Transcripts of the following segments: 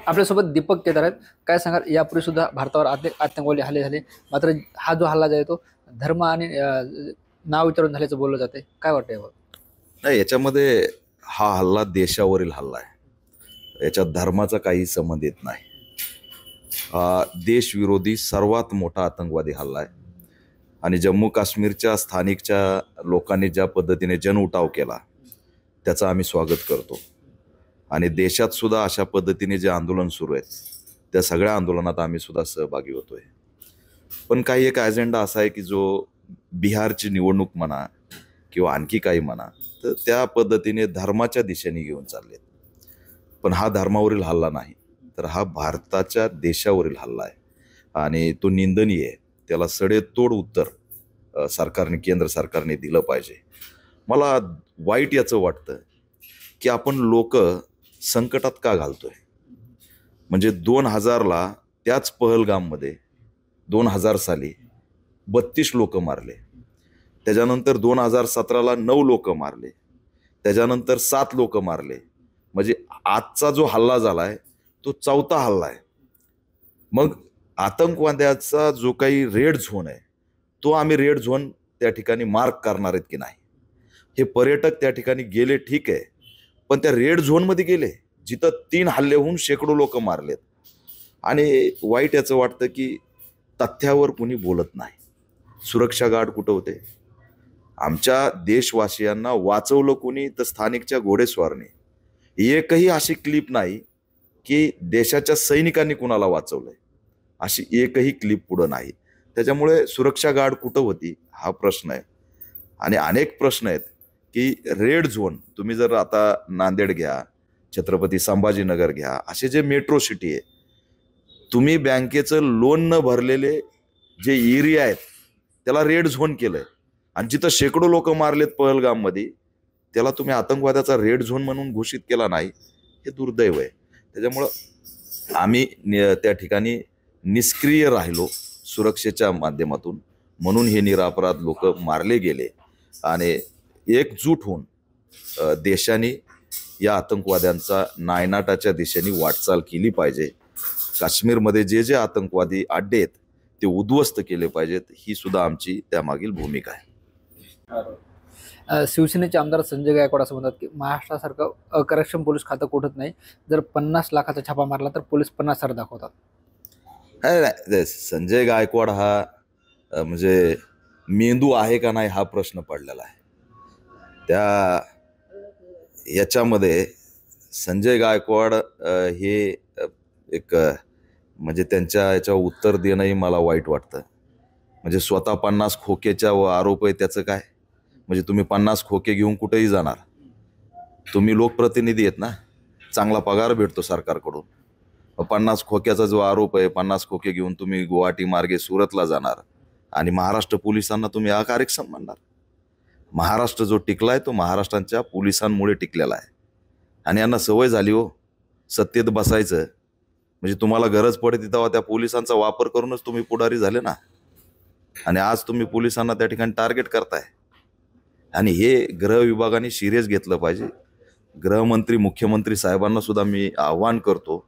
आपल्यासोबत दीपक केदार आहेत. काय सांगाल, यापूर्वी सुद्धा भारतावर आतंकवादी हल्ले झाले, मात्र हा जो हल्ला जो आहे तो धर्म आणि नाव विचारून झाल्याचं बोललं जाते. काय वाटतं यावर? नाही, याच्यामध्ये हा हल्ला देशावरील हल्ला आहे. याच्यात धर्माचा काही संबंध येत नाही. हा देशविरोधी सर्वात मोठा आतंकवादी हल्ला आहे. आणि जम्मू काश्मीरच्या स्थानिकच्या लोकांनी ज्या पद्धतीने जनउठाव केला त्याचं आम्ही स्वागत करतो. आणि देशात सुद्धा अशा पद्धतीने जे आंदोलन सुरू आहेत त्या सगळ्या आंदोलनात आम्ही सुद्धा सहभागी होतोय. पण काही एक अजेंडा असा आहे की जो बिहारची निवडणूक म्हणा किंवा आणखी काही म्हणा, तर त्या पद्धतीने धर्माच्या दिशेने घेऊन चाललेत. पण हा धर्मावरील हल्ला नाही, तर हा भारताच्या देशावरील हल्ला आहे आणि तो निंदनीय आहे. त्याला सडेतोड उत्तर सरकारने, केंद्र सरकारने दिलं पाहिजे. मला वाईट याचं वाटतं की आपण लोक संकटात का घालतोय. म्हणजे 2000ला त्याच पहलगाममध्ये 2000 साली 32 लोक मारले. त्याच्यानंतर 2017ला 9 लोक मारले. त्याच्यानंतर 7 लोक मारले. म्हणजे आजचा जो हल्ला झालाय तो 4था हल्ला आहे. मग आतंकवाद्याचा जो काही रेड झोन आहे तो आम्ही रेड झोन त्या ठिकाणी मार्क करणार आहेत की नाही. हे पर्यटक त्या ठिकाणी गेले ठीक आहे, पण त्या रेड झोनमध्ये गेले जिथं 3 हल्ले होऊन शेकडो लोक मारलेत. आणि वाईट याचं वाटतं की तथ्यावर कुणी बोलत नाही. सुरक्षा गार्ड कुठं होते? आमच्या देशवासियांना वाचवलं कुणी? तर स्थानिकच्या घोडेस्वारने. एकही अशी क्लिप नाही की देशाच्या सैनिकांनी कुणाला वाचवलंय, अशी एकही क्लिप पुढं नाही. त्याच्यामुळे सुरक्षा गार्ड कुठं होती हा प्रश्न आहे. आणि अनेक प्रश्न आहेत की रेड झोन, तुम्ही जर आता नांदेड घ्या, छत्रपती संभाजीनगर घ्या, असे जे मेट्रो सिटी आहे, तुम्ही बँकेचं लोन न भरलेले जे एरिया आहेत त्याला रेड झोन केलंय. आणि जिथं शेकडो लोक मारलेत पहलगाममध्ये त्याला तुम्ही आतंकवादाचा रेड झोन म्हणून घोषित केला नाही. हे दुर्दैव आहे. त्याच्यामुळं आम्ही त्या ठिकाणी निष्क्रिय राहिलो सुरक्षेच्या माध्यमातून, म्हणून हे निरपराध लोक मारले गेले. आणि एकजूट होऊन देशाने या आतंकवाद्यांचा नायनाटाच्या दिशेने वाटचाल केली पाहिजे. काश्मीरमध्ये जे जे आतंकवादी अड्डे आहेत ते उद्ध्वस्त केले पाहिजेत. ही सुद्धा आमची त्यामागील भूमिका आहे. शिवसेनेचे आमदार संजय गायकवाड असं म्हणतात की महाराष्ट्रासारखं अकार्यक्षम पोलीस खातं कुठत नाही. जर 50 लाखाचा छापा मारला तर पोलीस 50,000 दाखवतात. नाही, संजय गायकवाड हा म्हणजे मेंदू आहे का नाही हा प्रश्न पडलेला आहे. त्या याच्यामध्ये संजय गायकवाड हे एक म्हणजे त्यांच्या याच्यावर उत्तर देणंही मला वाईट वाटतं. म्हणजे स्वतः 50 खोकेच्या आरोप आहे, त्याचं काय? म्हणजे तुम्ही 50 खोके घेऊन कुठेही जाणार. तुम्ही लोकप्रतिनिधी आहेत ना, चांगला पगार भेटतो सरकारकडून. 50 खोक्याचा जो आरोप आहे, 50 खोके घेऊन तुम्ही गुवाहाटी मार्गे सुरतला जाणार आणि महाराष्ट्र पोलिसांना तुम्ही अकार्यक्षम म्हणणार. महाराष्ट्र जो टिकलाय तो महाराष्ट्राच्या पोलिसांमुळे टिकलेला आहे. आणि यांना सवय झाली हो सत्तेत बसायचं. म्हणजे तुम्हाला गरज पडते तेव्हा त्या पोलिसांचा वापर करूनच तुम्ही पुढारी झाले ना. आणि आज तुम्ही पोलिसांना त्या ठिकाणी टार्गेट करताय. आणि हे गृह विभागाने सिरियस घेतलं पाहिजे. गृहमंत्री, मुख्यमंत्री साहेबांना सुद्धा मी आव्हान करतो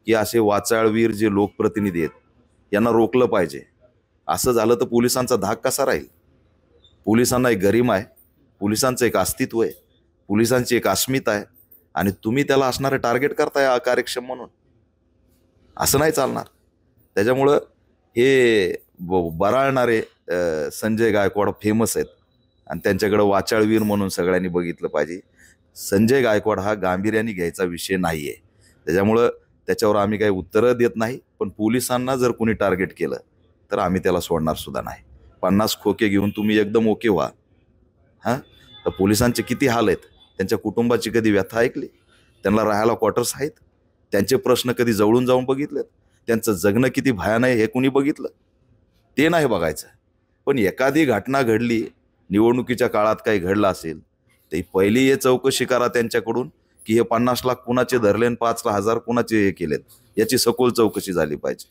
की असे वाचाळवीर जे लोकप्रतिनिधी आहेत यांना रोखलं पाहिजे. असं झालं तर पोलिसांचा धाक कसा राहील? पोलिसांना एक गरिमा आहे, पोलिसांचं एक अस्तित्व आहे, पोलिसांची एक अस्मिता आहे. आणि तुम्ही त्याला असणारे टार्गेट करताय अकार्यक्षम म्हणून. असं नाही चालणार. त्याच्यामुळं हे बराळणारे संजय गायकवाड फेमस आहेत आणि त्यांच्याकडे वाचाळवीर म्हणून सगळ्यांनी बघितलं पाहिजे. संजय गायकवाड हा गांभीर्याने घ्यायचा विषय नाही आहे. त्याच्यामुळं त्याच्यावर आम्ही काही उत्तरं देत नाही. पण पोलिसांना जर कोणी टार्गेट केलं तर आम्ही त्याला सोडणार सुद्धा नाही. 50 खोके घेऊन तुम्ही एकदम ओके व्हा. हां, तर पोलिसांचे किती हाल आहेत, त्यांच्या कुटुंबाची कधी व्यथा ऐकली? त्यांना राहायला क्वार्टर्स आहेत? त्यांचे प्रश्न कधी जवळून जाऊन बघितलेत? त्यांचं जगणं किती भयानक आहे हे कुणी बघितलं? ते नाही बघायचं. पण एखादी घटना घडली, निवडणुकीच्या काळात काही घडलं असेल तर पहिली हे चौकशी करा त्यांच्याकडून की हे 50 लाख कुणाचे धरले आणि 5,000 कुणाचे हे केलेत, याची सखोल चौकशी झाली पाहिजे.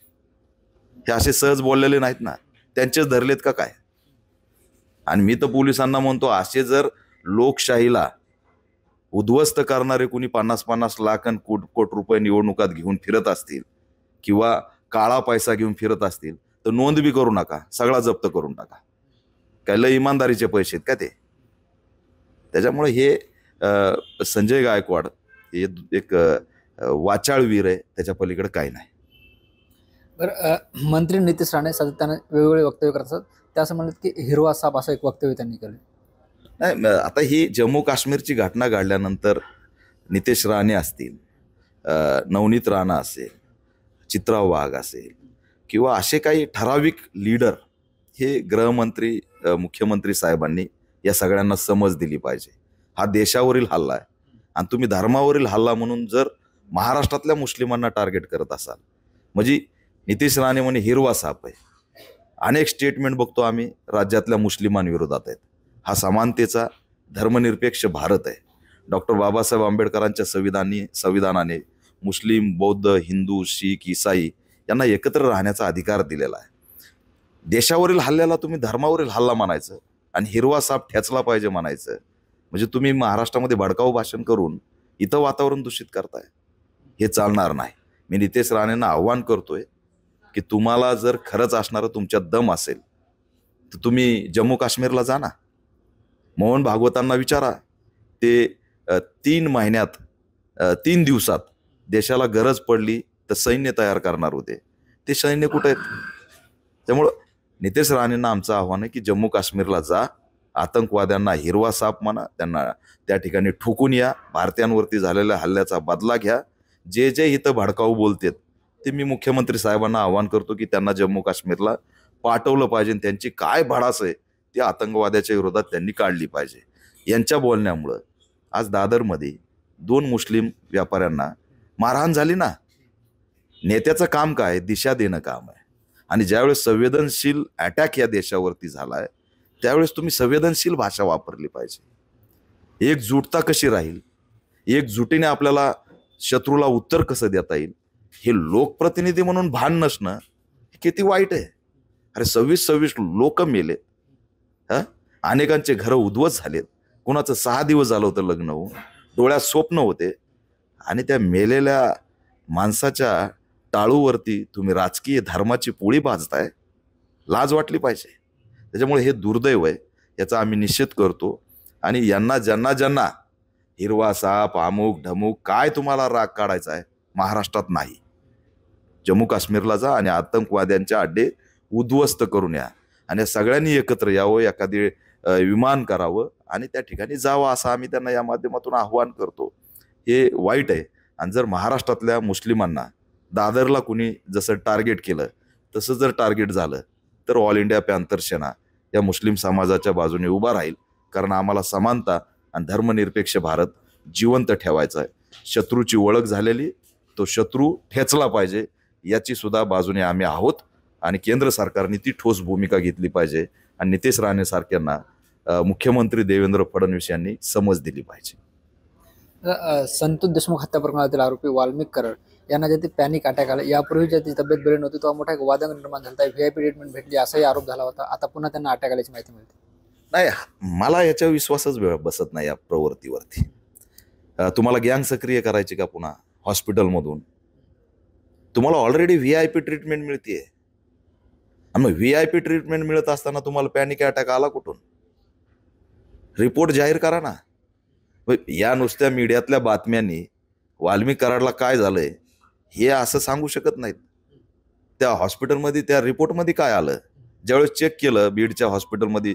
हे असे सहज बोललेले नाहीत ना, त्यांचेच धरलेत का काय? आणि मी तर पोलिसांना म्हणतो, असे जर लोकशाहीला उद्ध्वस्त करणारे कुणी 50-50 लाख आणि कोट रुपये निवडणुकात घेऊन फिरत असतील किंवा काळा पैसा घेऊन फिरत असतील तर नोंद बी करू नका, सगळा जप्त करून टाका. काय लय इमानदारीचे पैसे आहेत का ते? त्याच्यामुळे हे संजय गायकवाड हे एक वाचाळवीर आहे, त्याच्या पलीकडे काही नाही. बरं, मंत्री नितेश राणे सातत्याने वेगवेगळे वक्तव्य करतात. ते असं म्हणतात की हिरवा साप असं एक वक्तव्य त्यांनी केलं. नाही, आता ही जम्मू काश्मीरची घटना घडल्यानंतर नितेश राणे असतील, नवनीत राणा असेल, चित्रा वाघ असेल किंवा असे काही ठराविक लीडर हे गृहमंत्री मुख्यमंत्री साहेबांनी या सगळ्यांना समज दिली पाहिजे. हा देशावरील हल्ला आहे आणि तुम्ही धर्मावरील हल्ला म्हणून जर महाराष्ट्रातल्या मुस्लिमांना टार्गेट करत असाल, म्हणजे नितेश राणे म्हणे हिरवा साप आहे. अनेक स्टेटमेंट बघतो आम्ही राज्यातल्या मुस्लिमांविरोधात आहेत. हा समानतेचा धर्मनिरपेक्ष भारत आहे. डॉक्टर बाबासाहेब आंबेडकरांच्या संविधानाने मुस्लिम, बौद्ध, हिंदू, शीख, ईसाई यांना एकत्र राहण्याचा अधिकार दिलेला आहे. देशावरील हल्ल्याला तुम्ही धर्मावरील हल्ला म्हणायचं आणि हिरवा साप ठेचला पाहिजे म्हणायचं, म्हणजे तुम्ही महाराष्ट्रामध्ये भडकाऊ भाषण करून इथं वातावरण दूषित करताय. हे चालणार नाही. मी नितेश राणेंना आव्हान करतोय की तुम्हाला जर खरंच असणारं तुमच्यात दम असेल तर तुम्ही जम्मू काश्मीरला जा ना. मोहन भागवतांना विचारा, ते 3 महिन्यात 3 दिवसात देशाला गरज पडली तर सैन्य तयार करणार होते. ते सैन्य कुठे आहेत? त्यामुळं नितेश राणेंना आमचं आव्हान आहे की जम्मू काश्मीरला जा, आतंकवाद्यांना हिरवा साप म्हणा, त्यांना त्या ठिकाणी ठोकून या, भारतीयांवरती झालेल्या हल्ल्याचा बदला घ्या. जे जे इथं भडकाऊ बोलतेत ते मी मुख्यमंत्री साहेबांना आव्हान करतो की त्यांना जम्मू काश्मीरला पाठवलं पाहिजे. त्यांची काय भडास आहे ती आतंकवाद्याच्या विरोधात त्यांनी काढली पाहिजे. यांच्या बोलण्यामुळं आज दादरमध्ये 2 मुस्लिम व्यापाऱ्यांना मारहाण झाली ना. नेत्याचं काम काय? दिशा देणं काम आहे. आणि ज्यावेळेस संवेदनशील अटॅक या देशावरती झालाय त्यावेळेस तुम्ही संवेदनशील भाषा वापरली पाहिजे. एकजुटता कशी राहील, एकजुटीने आपल्याला शत्रूला उत्तर कसं देता येईल, हे लोकप्रतिनिधी म्हणून भान नसणं हे किती वाईट आहे. अरे 26 लोक मेलेत, अनेकांचे घरं उद्ध्वस्त झालेत, कोणाचं 6 दिवस झालं होतं लग्न होऊन, डोळ्यात स्वप्न होते, आणि त्या मेलेल्या माणसाच्या टाळूवरती तुम्ही राजकीय धर्माची पोळी भाजताय. लाज वाटली पाहिजे. त्याच्यामुळे हे दुर्दैव आहे, याचा आम्ही निषेध करतो. आणि यांना ज्यांना हिरवा साप, अमुक ढमुक काय तुम्हाला राग काढायचा आहे, महाराष्ट्रात नाही. जम्मू काश्मीरला जा आणि आतंकवाद्यांच्या अड्डे उद्ध्वस्त करून या आणि या सगळ्यांनी एकत्र यावं, एखादी विमान करावं आणि त्या ठिकाणी जावं, असं आम्ही त्यांना या माध्यमातून आव्हान करतो. हे वाईट आहे. आणि जर महाराष्ट्रातल्या मुस्लिमांना दादरला कुणी जसं टार्गेट केलं तसं जर टार्गेट झालं तर ऑल इंडिया पॅन्थर सेना या मुस्लिम समाजाच्या बाजूने उभा राहील. कारण आम्हाला समानता आणि धर्मनिरपेक्ष भारत जिवंत ठेवायचा आहे. शत्रूची ओळख झालेली, तो शत्रू ठेचला पाहिजे, याची सुद्धा बाजूने आम्ही आहोत. आणि केंद्र सरकारने ती ठोस भूमिका घेतली पाहिजे आणि नितेश राणे सारख्यांना मुख्यमंत्री देवेंद्र फडणवीस यांनी समज दिली पाहिजे. संतोष देशमुख हत्या प्रकरणातील आरोपी वाल्मिक कराड यांना जे ते पॅनिक अटॅक आला, यापूर्वी ज्या तब्येत बरी नव्हती तेव्हा मोठा एक वादंग निर्माण झाला, VIP ट्रीटमेंट भेटली असाही आरोप झाला होता. आता पुन्हा त्यांना अटॅक आल्याची माहिती मिळते. नाही, मला याच्या विश्वासच बसत नाही या प्रवृत्तीवरती. तुम्हाला गँग सक्रिय करायची का पुन्हा हॉस्पिटलमधून? तुम्हाला ऑलरेडी VIP ट्रीटमेंट मिळतेय. आणि मग VIP ट्रीटमेंट मिळत असताना तुम्हाला पॅनिक अटॅक आला कुठून? रिपोर्ट जाहीर करा ना. या नुसत्या मीडियातल्या बातम्यांनी वाल्मिक कराडला काय झालंय हे असं सांगू शकत नाहीत. त्या हॉस्पिटलमध्ये त्या रिपोर्टमध्ये काय आलं? ज्यावेळेस चेक केलं बीडच्या हॉस्पिटलमध्ये,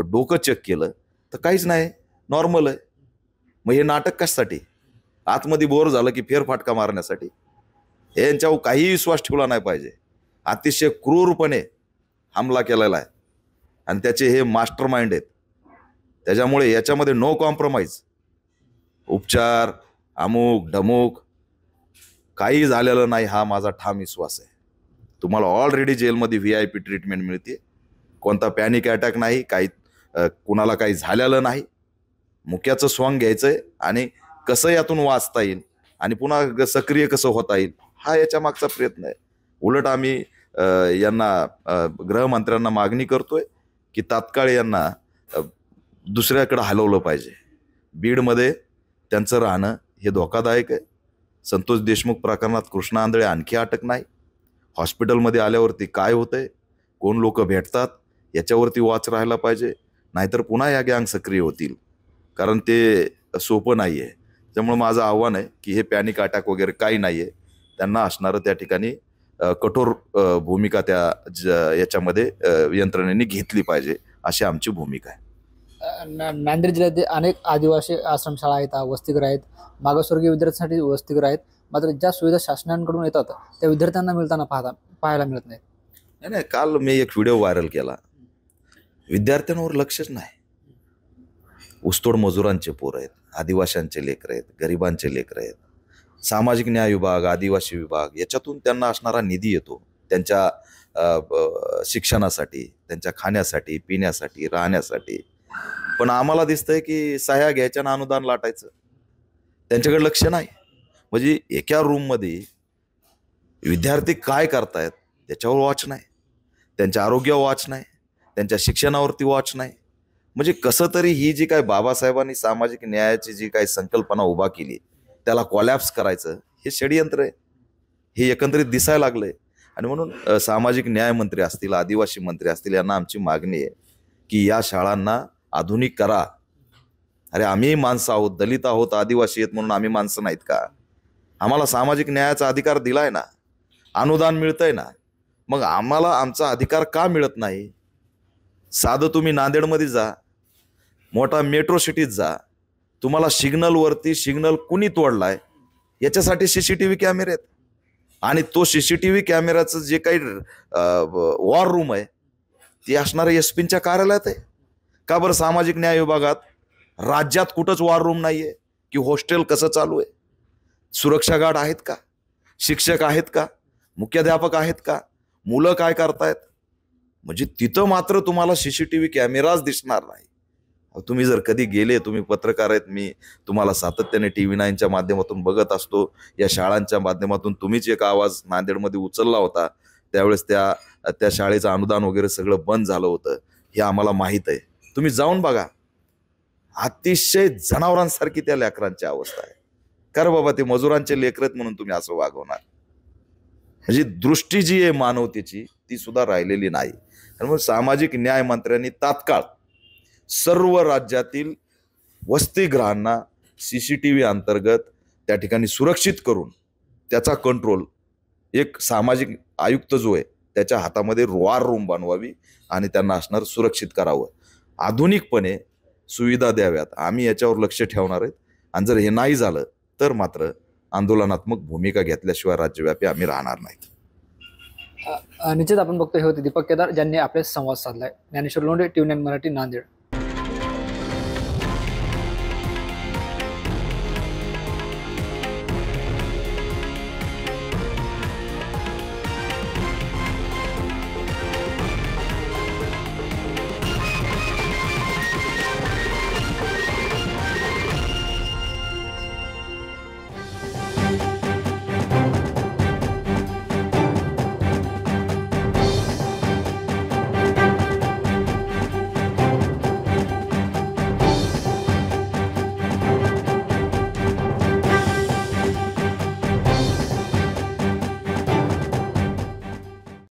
डोकं चेक केलं तर काहीच नाही, नॉर्मल आहे. मग हे नाटक कशासाठी? आतमध्ये बोर झालं की फेरफाटका मारण्यासाठी? हे यांच्यावर काही विश्वास ठेवला नाही पाहिजे. अतिशय क्रूरपणे हमला केलेला आहे आणि त्याचे हे मास्टर माइंड आहेत. त्याच्यामुळे याच्यामध्ये नो कॉम्प्रोमाइज. उपचार, अमुक ढमुक काही झालेलं नाही, हा माझा ठाम विश्वास आहे. तुम्हाला ऑलरेडी जेलमध्ये VIP ट्रीटमेंट मिळते. कोणता पॅनिक अटॅक नाही, काही कुणाला काही झालेलं नाही. मुक्याचं स्वांग घ्यायचंय आणि कसं यातून वाचता येईल आणि पुन्हा सक्रिय कसं होता येईल, हा याच्या मागचा प्रयत्न आहे. उलट आम्ही यांना गृहमंत्र्यांना मागणी करतोय की तात्काळ यांना दुसऱ्याकडे हलवलं पाहिजे. बीडमध्ये त्यांचं राहणं हे धोकादायक आहे. संतोष देशमुख प्रकरणात कृष्णा आंधळे आणखी अटक नाही. हॉस्पिटलमध्ये आल्यावरती काय होतंय, कोण लोक भेटतात, याच्यावरती वॉच राहायला पाहिजे. नाहीतर पुन्हा या गँग सक्रिय होतील, कारण ते सोपं नाही आहे. त्यामुळे माझं आव्हान आहे की हे पॅनिक अटॅक वगैरे काही नाही आहे. त्यांना असणारं त्या ठिकाणी कठोर भूमिका त्या याच्यामध्ये यंत्रणेने घेतली पाहिजे, अशी आमची भूमिका आहे. नांदेड जिल्ह्यात अनेक आदिवासी आश्रमशाळा आहेत, वसतिगृह आहेत, मागासवर्गीय विद्यार्थ्यांसाठी वसतिगृह आहेत. मात्र ज्या सुविधा शासनाकडून येतात त्या विद्यार्थ्यांना मिळताना पाहायला मिळत नाहीत. नाही, काल मी एक व्हिडिओ व्हायरल केला. विद्यार्थ्यांवर लक्षच नाही. ऊसतोड मजुरांचे पोरं आहेत, आदिवाशांचे लेकरं आहेत, गरिबांचे लेकरं आहेत. सामाजिक न्याय विभाग, आदिवासी विभाग याच्यातून त्यांना असणारा निधी येतो त्यांच्या शिक्षणासाठी, त्यांच्या खाण्यासाठी, पिण्यासाठी, राहण्यासाठी. पण आम्हाला दिसतंय की सह्या घ्यायच्या आणि अनुदान लाटायचं, त्यांच्याकडे लक्ष नाही. म्हणजे एका रूममध्ये विद्यार्थी काय करतायत त्याच्यावर वॉच नाही, त्यांच्या आरोग्यावर वॉच नाही, त्यांच्या शिक्षणावरती वॉच नाही. म्हणजे कसं तरी ही जी काय बाबासाहेबांनी सामाजिक न्यायाची जी काही संकल्पना उभा केली त्याला कोलॅप्स करायचं हे षडयंत्र आहे, हे एकंदरीत दिसायला लागलंय. आणि म्हणून सामाजिक न्याय मंत्री असतील, आदिवासी मंत्री असतील, यांना आमची मागणी आहे की या शाळांना आधुनिक करा. अरे आम्ही माणसं आहोत, दलित आहोत, आदिवासी आहेत म्हणून आम्ही माणसं नाहीत का? आम्हाला सामाजिक न्यायाचा अधिकार दिलाय ना, अनुदान मिळतंय ना, मग आम्हाला आमचा अधिकार का मिळत नाही? साधं तुम्ही नांदेडमध्ये जा, मोठा मेट्रो सिटीत जा, तुम्हाला सिग्नल कुणी तोडलाय याच्यासाठी CCTV कॅमेरे आहेत. आणि तो CCTV कॅमेराचं जे काही वॉर रूम आहे ती असणाऱ्या SP-च्या कार्यालयात आहे. का बरं सामाजिक न्याय विभागात राज्यात कुठंच वॉर रूम नाहीये? की हॉस्टेल कसं चालू आहे? सुरक्षा गार्ड आहेत का? शिक्षक आहेत का? मुख्याध्यापक आहेत का? मुलं काय करतायत? म्हणजे तिथं मात्र तुम्हाला CCTV कॅमेराच दिसणार नाही. तुम्ही जर कधी गेले, तुम्ही पत्रकार आहेत, मी तुम्हाला सातत्याने TV9च्या माध्यमातून बघत असतो. या शाळांच्या माध्यमातून तुम्हीच एक आवाज नांदेडमध्ये उचलला होता. त्यावेळेस त्या शाळेचं अनुदान वगैरे सगळं बंद झालं होतं, हे आम्हाला माहीत आहे. तुम्ही जाऊन बघा, अतिशय जनावरांसारखी त्या लेकरांची अवस्था आहे. कर बाबा, ते मजुरांचे लेकर आहेत म्हणून तुम्ही असं वागवणार? म्हणजे दृष्टी जी आहे मानवतेची ती सुद्धा राहिलेली नाही. त्यामुळे सामाजिक न्याय मंत्र्यांनी तात्काळ सर्व राज्यातील वसतिगृहांना CCTV अंतर्गत त्या ठिकाणी सुरक्षित करून त्याचा कंट्रोल एक सामाजिक आयुक्त जो आहे त्याच्या हातामध्ये वॉर रूम बनवावी आणि त्यांना असणार सुरक्षित करावं. आधुनिकपणे सुविधा द्याव्यात. आम्ही याच्यावर लक्ष ठेवणार आहेत. आणि जर हे नाही झालं तर मात्र आंदोलनात्मक भूमिका घेतल्याशिवाय राज्यव्यापी आम्ही राहणार नाहीत. निश्चित आपण बघतो हे होते दीपक केदार ज्यांनी आपले संवाद साधलाय. ज्ञानेश्वर लोंढे, TV9 मराठी, नांदेड.